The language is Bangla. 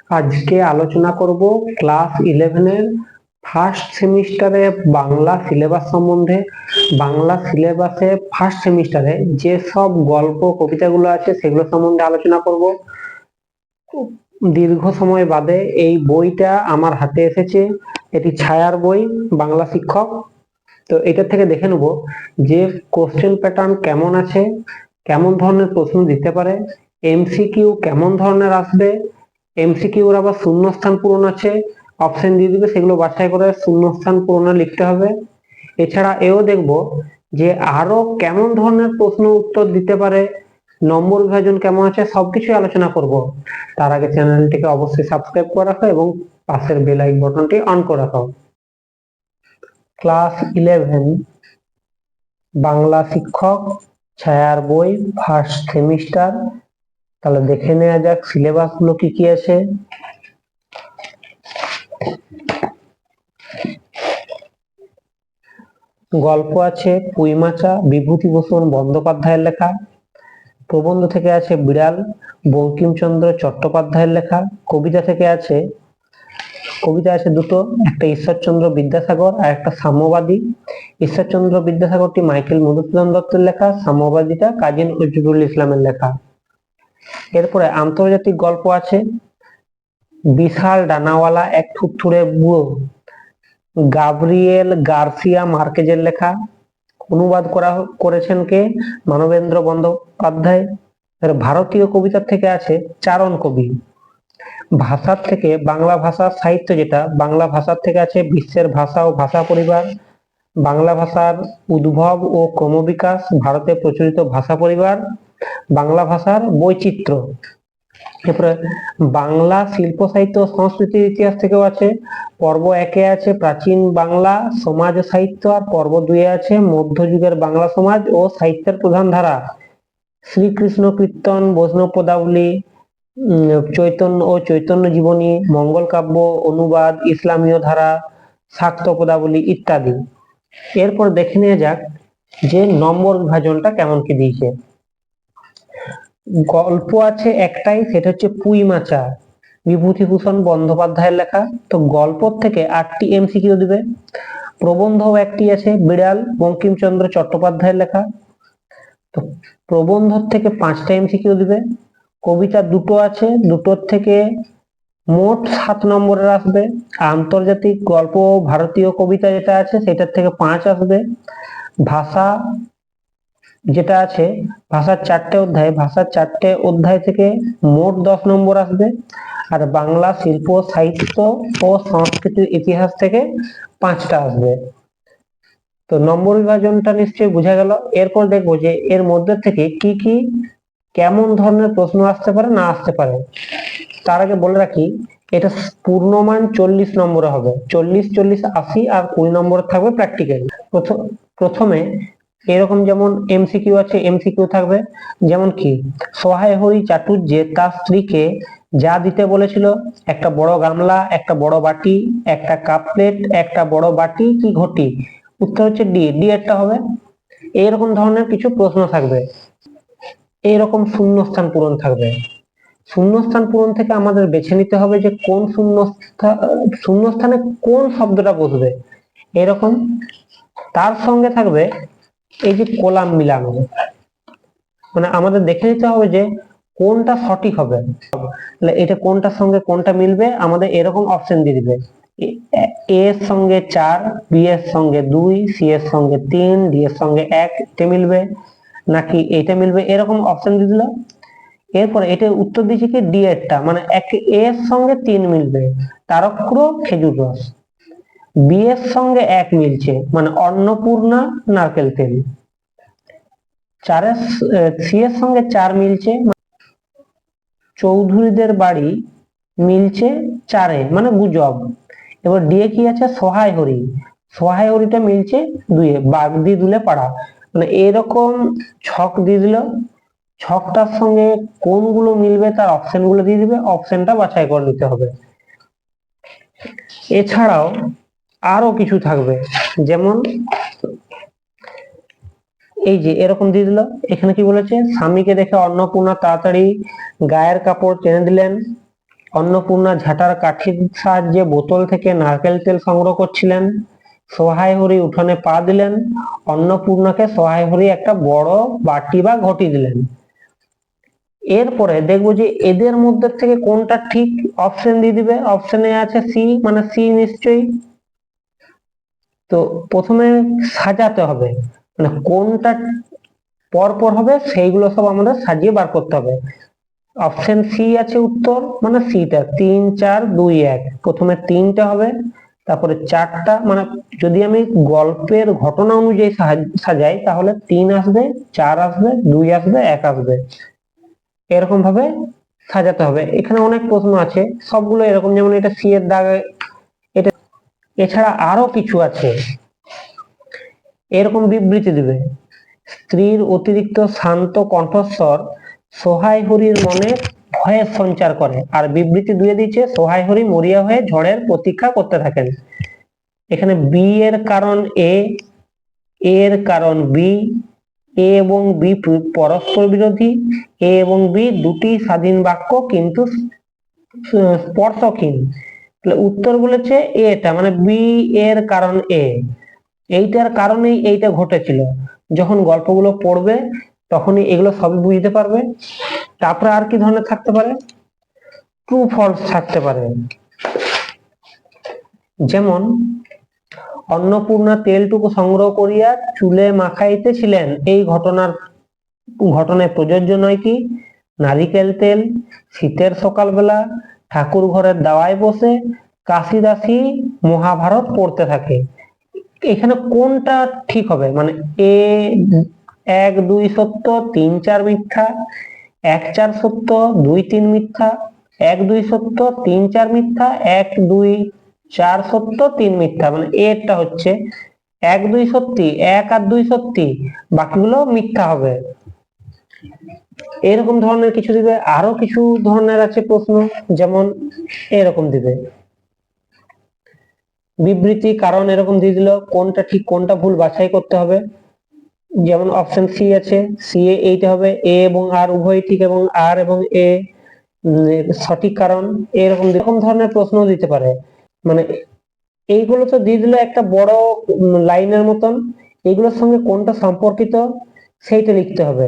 আজকে আলোচনা করব ক্লাস 11 এর ফার্স্ট সেমিস্টারে বাংলা সিলেবাস সম্বন্ধে। বাংলা সিলেবাসে ফার্স্ট সেমিস্টারে যে সব গল্প কবিতাগুলো আছে সেগুলো সম্বন্ধে আলোচনা করব। দীর্ঘ সময় বাদে এই বইটা আমার হাতে এসেছে। এটি ছায়ার বই, বাংলা শিক্ষক। তো এটা থেকে দেখে নেব যে কোশ্চেন প্যাটার্ন কেমন আছে, কেমন ধরনের প্রশ্ন দিতে পারে, এমসিকিউ কেমন ধরনের আসবে, এমসিকিউর আবার শূন্যস্থান পূরণ আছে, অপশন দিয়ে দিবে, সেগুলো বাছাই করে শূন্যস্থান পূরণে লিখতে হবে। এছাড়া এও দেখব যে আরো কেমন ধরনের প্রশ্ন উত্তর দিতে পারে, নম্বর বিভাজন কেমন আছে, সবকিছু আলোচনা করব। তার আগে চ্যানেলটিকে অবশ্যই সাবস্ক্রাইব করে রাখো এবং পাশের বেল আইকন বাটনটি অন করে রাখো। ক্লাস 11 বাংলা শিক্ষক, ছায়ার বই, ফার্স্ট সেমিস্টার। তাহলে দেখে নেওয়া যাক সিলেবাস গুলো কি কি আছে। গল্প আছে পুইমাচা, বিভূতিভূষণ বন্দ্যোপাধ্যায়ের লেখা। প্রবন্ধ থেকে আছে বিড়াল, বঙ্কিমচন্দ্র চট্টোপাধ্যায়ের লেখা। কবিতা থেকে আছে দুটো, একটা ঈশ্বরচন্দ্র বিদ্যাসাগর আর একটা সাম্যবাদী। ঈশ্বরচন্দ্র বিদ্যাসাগরটি মাইকেল মধুসূদন দত্তের লেখা, সাম্যবাদীটা কাজী নজরুল ইসলামের লেখা। এরপরে আন্তর্জাতিক গল্প আছে বিশাল ডানাওয়ালা এক থুরথুরে বুড়ো, গাব্রিয়েল গার্সিয়া মার্কেজের লেখা। অনুবাদ করেছেন কে? মানবেন্দ্র বন্দ্যোপাধ্যায়। ভারতীয় কবিতার থেকে আছে চারণ কবি। ভাষার থেকে বাংলা ভাষা সাহিত্য, যেটা বাংলা ভাষার থেকে আছে বিশ্বের ভাষা ও ভাষা পরিবার, বাংলা ভাষার উদ্ভব ও ক্রমবিকাশ, ভারতে প্রচলিত ভাষা পরিবার, বাংলা ভাষার বৈচিত্র্য। এরপরে বাংলা শিল্প সাহিত্য ও সংস্কৃতির ইতিহাস থেকেও আছে। পর্ব 1-এ আছে প্রাচীন বাংলা সমাজ সাহিত্য, আর পর্ব 2-এ আছে মধ্যযুগের বাংলা সমাজ ও সাহিত্যের প্রধান ধারা। শ্রীকৃষ্ণ কীর্তন, বৈষ্ণব পদাবলী, চৈতন্য ও চৈতন্য জীবনী, মঙ্গল কাব্য, অনুবাদ, ইসলামীয় ধারা, শাক্ত পদাবলী ইত্যাদি। এরপর দেখে নেওয়া যাক যে নম্বর বিভাজনটা কেমন কি দিয়েছে। গল্প আছে একটাই, সেটা হচ্ছে পুইমাচা, বিভূতিভূষণ বন্দ্যোপাধ্যায়ের লেখা। তো গল্প থেকে 8টি এমসিকিউ দিবে। প্রবন্ধ একটি আছে বিড়াল, বঙ্কিমচন্দ্র চট্টোপাধ্যায়ের লেখা। তো প্রবন্ধ থেকে 5টা এমসিকিউ দিবে। কবিতা দুটো আছে, দুটোর থেকে মোট 7 নম্বরের আসবে। আন্তর্জাতিক গল্প ভারতীয় কবিতা যেটা আছে সেটার থেকে 5 আসবে। ভাষা যেটা আছে, ভাষার 4টে অধ্যায়, ভাষার 4টে অধ্যায় থেকে মোট 10 নম্বর আসবে। আর বাংলা শিল্প সাহিত্য ও সংস্কৃতির ইতিহাস থেকে 5টা আসবে। তো নম্বর বিভাজনটা নিশ্চয়ই বোঝা গেল। এরপর দেখবো যে এর মধ্যে থেকে কি কি কেমন ধরনের প্রশ্ন আসতে পারে না আসতে পারে। তার আগে বলে রাখি এটা পূর্ণমান 40 নম্বরে হবে। 40, 40, 80 আর 20 নম্বর থাকবে প্র্যাকটিক্যাল। প্রথমে এরকম যেমন এমসিকিউ আছে, এমসিকিউ থাকবে যেমন কি সহায় হরি চাটুর্যে তার স্ত্রীকে যা দিতে বলেছিল, একটা বড় গামলা, একটা বড় বাটি, একটা কাপ প্লেট, একটা বড় বাটি কি ঘটি। উত্তর হচ্ছে ডি, ডি এরটা হবে। এইরকম ধরনের কিছু প্রশ্ন থাকবে। এইরকম শূন্যস্থান পূরণ থাকবে। শূন্যস্থান পূরণ থেকে আমাদের বেছে নিতে হবে যে কোন শূন্যস্থানে কোন শব্দটা বসবে এরকম। তার সঙ্গে থাকবে এই যে কলাম মিলানো, মানে আমাদের দেখে নিতে হবে যে কোনটা সঠিক হবে। তাহলে এটা কোনটার সঙ্গে কোনটা মিলবে, আমাদের এরকম অপশন দিয়ে দিবে। এ এর সঙ্গে 4, বি এর সঙ্গে 2, সি এর সঙ্গে 3, ডি এর সঙ্গে 1, এটা মিলবে নাকি এটা মিলবে, এরকম অপশন দিয়ে দিল। এরপরে এটা উত্তর দিয়েছে কি ডি এরটা, মানে এর সঙ্গে 3 মিলবে, তারক্র খেজুর রস। বি এর সঙ্গে 1 মিলছে, মানে অন্নপূর্ণা নারকেল তেল। সি এর সঙ্গে 4 মিলছে, চৌধুরীদের বাড়ি মিলছে 4-এ, মানে গুজব। এবার ডি এ কি আছে সহায় হরি, সহায় হরিটা মিলছে 2-এ, বাগ দিয়ে দিলে পাড়া। মানে এরকম ছক দিয়ে দিল, ছকটার সঙ্গে কোনগুলো মিলবে তার অপশন গুলো দিয়ে দিবে, অপশনটা বাছাই করে নিতে হবে। এছাড়াও আরো কিছু থাকবে, যেমন এই যে এরকম দিয়ে দিল। এখানে কি বলেছে, স্বামীকে দেখে অন্নপূর্ণা তাড়াতাড়ি গায়ের কাপড় টেনে দিলেন, অন্নপূর্ণা ঝাঁটার কাঠির সাহায্যে বোতল থেকে নারকেল তেল সংগ্রহ করছিলেন। সহায় হরি উঠোনে পা দিলেন। অন্নপূর্ণাকে সহায় হরি একটা বড় বাটি বা ঘটি দিলেন। এরপরে দেখবো যে এদের মধ্যে থেকে কোনটা ঠিক, অপশন দিয়ে দিবে। অপশনে আছে সি, মানে সি নিশ্চয়ই। তো প্রথমে সাজাতে হবে, মানে কোনটা পরপর হবে সেইগুলো সব আমাদের সাজিয়ে বার করতে হবে। অপশন সি আছে উত্তর, মানে সিটা 3 4 2 1। প্রথমে 3টা হবে, তারপরে 4টা, মানে যদি আমি গল্পের ঘটনা অনুযায়ী সাজাই তাহলে 3 আসবে, 4 আসবে, 2 আসবে, 1 আসবে। এরকম ভাবে সাজাতে হবে। এখানে অনেক প্রশ্ন আছে, সবগুলো এরকম, যেমন এটা সি এর দাগ, এটা। এছাড়া আরো কিছু আছে, এরকম বিবৃতি দিবে। স্ত্রীর অতিরিক্ত শান্ত কণ্ঠস্বর সহায় হরির মনে ভয়ের সঞ্চার করে। আর বিবৃতি দিয়ে দিচ্ছে, সহায় হরি মরিয়া হয়ে ঝড়ের প্রতীক্ষা করতে থাকেন। এখানে বি এর কারণ এ, এর কারণ বি, এ এবং বি পরস্পর বিরোধী, এ এবং বি দুটি স্বাধীন বাক্য কিন্তু স্পর্শকহীন। উত্তর বলেছে এটা, মানে বি এর কারণ এ, এইটার কারণেই এইটা ঘটেছিল। যখন গল্পগুলো পড়বে তখনই এগুলো সবই বুঝতে পারবে। তারপরে আর কি ধরনের থাকতে পারে, ট্রু ফলস থাকতে পারে। যেমন অন্নপূর্ণা তেলটুকু সংগ্রহ করিয়া চুলে মাখাইতেছিলেন, এই ঘটনায় প্রযোজ্য নয় কি? নারিকেল তেল, শীতের সকালবেলা, ঠাকুর ঘরের দাওয়ায় বসে, কাশিদাসী মহাভারত পড়তে থাকে। এখানে কোনটা ঠিক হবে, মানে এ 1 2 সত্য 3 4 মিথ্যা, 1 4 সত্য 2 3 মিথ্যা, 1 2 সত্য 3 4 মিথ্যা, 1 2 4 সত্য 3 মিথ্যা, মানে এরটা হচ্ছে 1 2 সত্যি, 1 আর 2 সত্যি, বাকিগুলো মিথ্যা হবে। এরকম ধরনের কিছু দিবে। আরো কিছু ধরনের আছে প্রশ্ন, যেমন এরকম দিবে বিবৃতি কারণ, এরকম দিয়ে দিল, কোনটা ঠিক কোনটা ভুল বাছাই করতে হবে। যেমন অপশন সি আছে, সি এ এইটা হবে, এ এবং আর উভয় ঠিক এবং আর এবং এ সঠিক কারণ। এরকম ধরনের প্রশ্ন দিতে পারে। মানে এইগুলো তো দিয়ে দিল একটা বড় লাইনের মতন, এগুলোর সঙ্গে কোনটা সম্পর্কিত সেইটা লিখতে হবে।